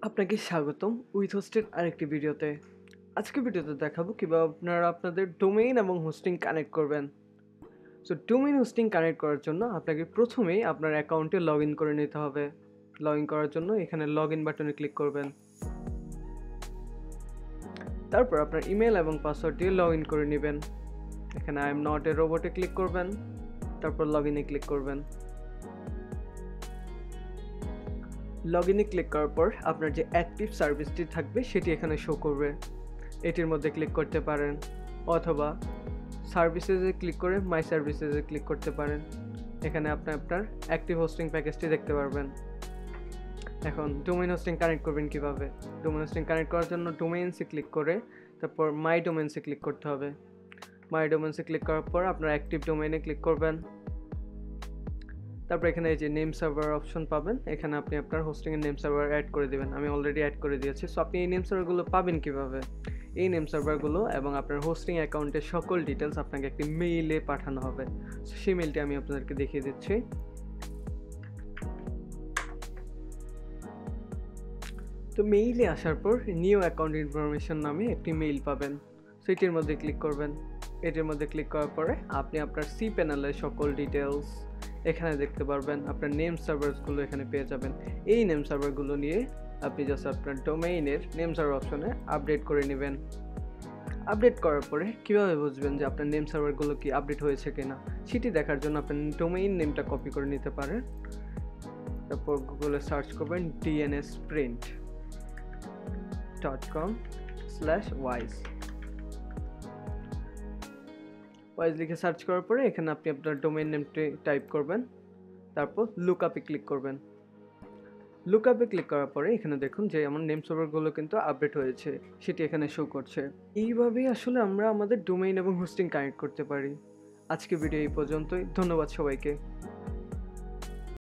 আপনাকে স্বাগতম উইথ হোস্টের আরেকটি ভিডিওতে। আজকে ভিডিওতে দেখাবো কিভাবে আপনারা আপনাদের ডোমেইন এবং হোস্টিং কানেক্ট করবেন। সো ডোমেইন হোস্টিং কানেক্ট করার জন্য আপনাকে প্রথমেই আপনার অ্যাকাউন্টে লগ ইন করে নিতে হবে। লগ ইন করার জন্য এখানে লগ ইন বাটনে ক্লিক করবেন। তারপর আপনার ইমেল এবং পাসওয়ার্ড দিয়ে লগ ইন করে নেবেন। এখানে আই এম নট এ রোবটে ক্লিক করবেন। তারপর লগ ইনে ক্লিক করবেন। লগ ইনে ক্লিক করার পর আপনার যে অ্যাক্টিভ সার্ভিসটি থাকবে সেটি এখানে শো করবে। এটির মধ্যে ক্লিক করতে পারেন অথবা সার্ভিসেসে ক্লিক করে মাই সার্ভিসেসে ক্লিক করতে পারেন। এখানে আপনি আপনার অ্যাক্টিভ হোস্টিং প্যাকেজটি দেখতে পারবেন। এখন ডোমেইন হোস্টিং কানেক্ট করবেন কিভাবে? ডোমেইন হোস্টিং কানেক্ট করার জন্য ডোমেইনসে ক্লিক করে তারপর মাই ডোমেইনসে ক্লিক করতে হবে। মাই ডোমেইনসে ক্লিক করার পর আপনার অ্যাক্টিভ ডোমেইনে ক্লিক করবেন। তারপর এখানে এই যে নেম সার্ভার অপশন পাবেন, এখানে আপনি আপনার হোস্টিংয়ের নেম সার্ভার অ্যাড করে দেবেন। আমি অলরেডি অ্যাড করে দিয়েছি। সো আপনি এই নেম সার্ভারগুলো পাবেন কিভাবে? এই নেম সার্ভারগুলো এবং আপনার হোস্টিং অ্যাকাউন্টের সকল ডিটেলস আপনাকে একটি মেইলে পাঠানো হবে। সো সেই মেইলটি আমি আপনাদেরকে দেখিয়ে দিচ্ছি। তো মেইলে আসার পর নিউ অ্যাকাউন্ট ইনফরমেশন নামে একটি মেইল পাবেন। সো এটির মধ্যে ক্লিক করবেন। এটির মধ্যে ক্লিক করার পরে আপনি আপনার সি প্যানেলের সকল ডিটেলস এখানে দেখতে পারবেন। আপনার নেম সার্ভারগুলো এখানে পেয়ে যাবেন। এই নেম সার্ভারগুলো নিয়ে আপনি জাস্ট আপনার ডোমেইনের নেম সার্ভার অপশনে আপডেট করে নেবেন। আপডেট করার পরে কীভাবে বুঝবেন যে আপনার নেম সার্ভারগুলো কি আপডেট হয়েছে কিনা সেটি দেখার জন্য আপনার ডোমেইন নেমটা কপি করে নিতে পারেন। তারপর গুগলে সার্চ করবেন dnsprint.com/wise লিখে সার্চ করার পরে এখানে আপনি আপনার ডোমেইন নেমটি টাইপ করবেন। তারপর লুকআপে ক্লিক করবেন। লুকআপে ক্লিক করার পরে এখানে দেখুন যে আমার নেম সার্ভারগুলো কিন্তু আপডেট হয়েছে, সেটি এখানে শো করছে। এইভাবেই আসলে আমরা আমাদের ডোমেইন এবং হোস্টিং কানেক্ট করতে পারি। আজকে ভিডিও এই পর্যন্তই। ধন্যবাদ সবাইকে।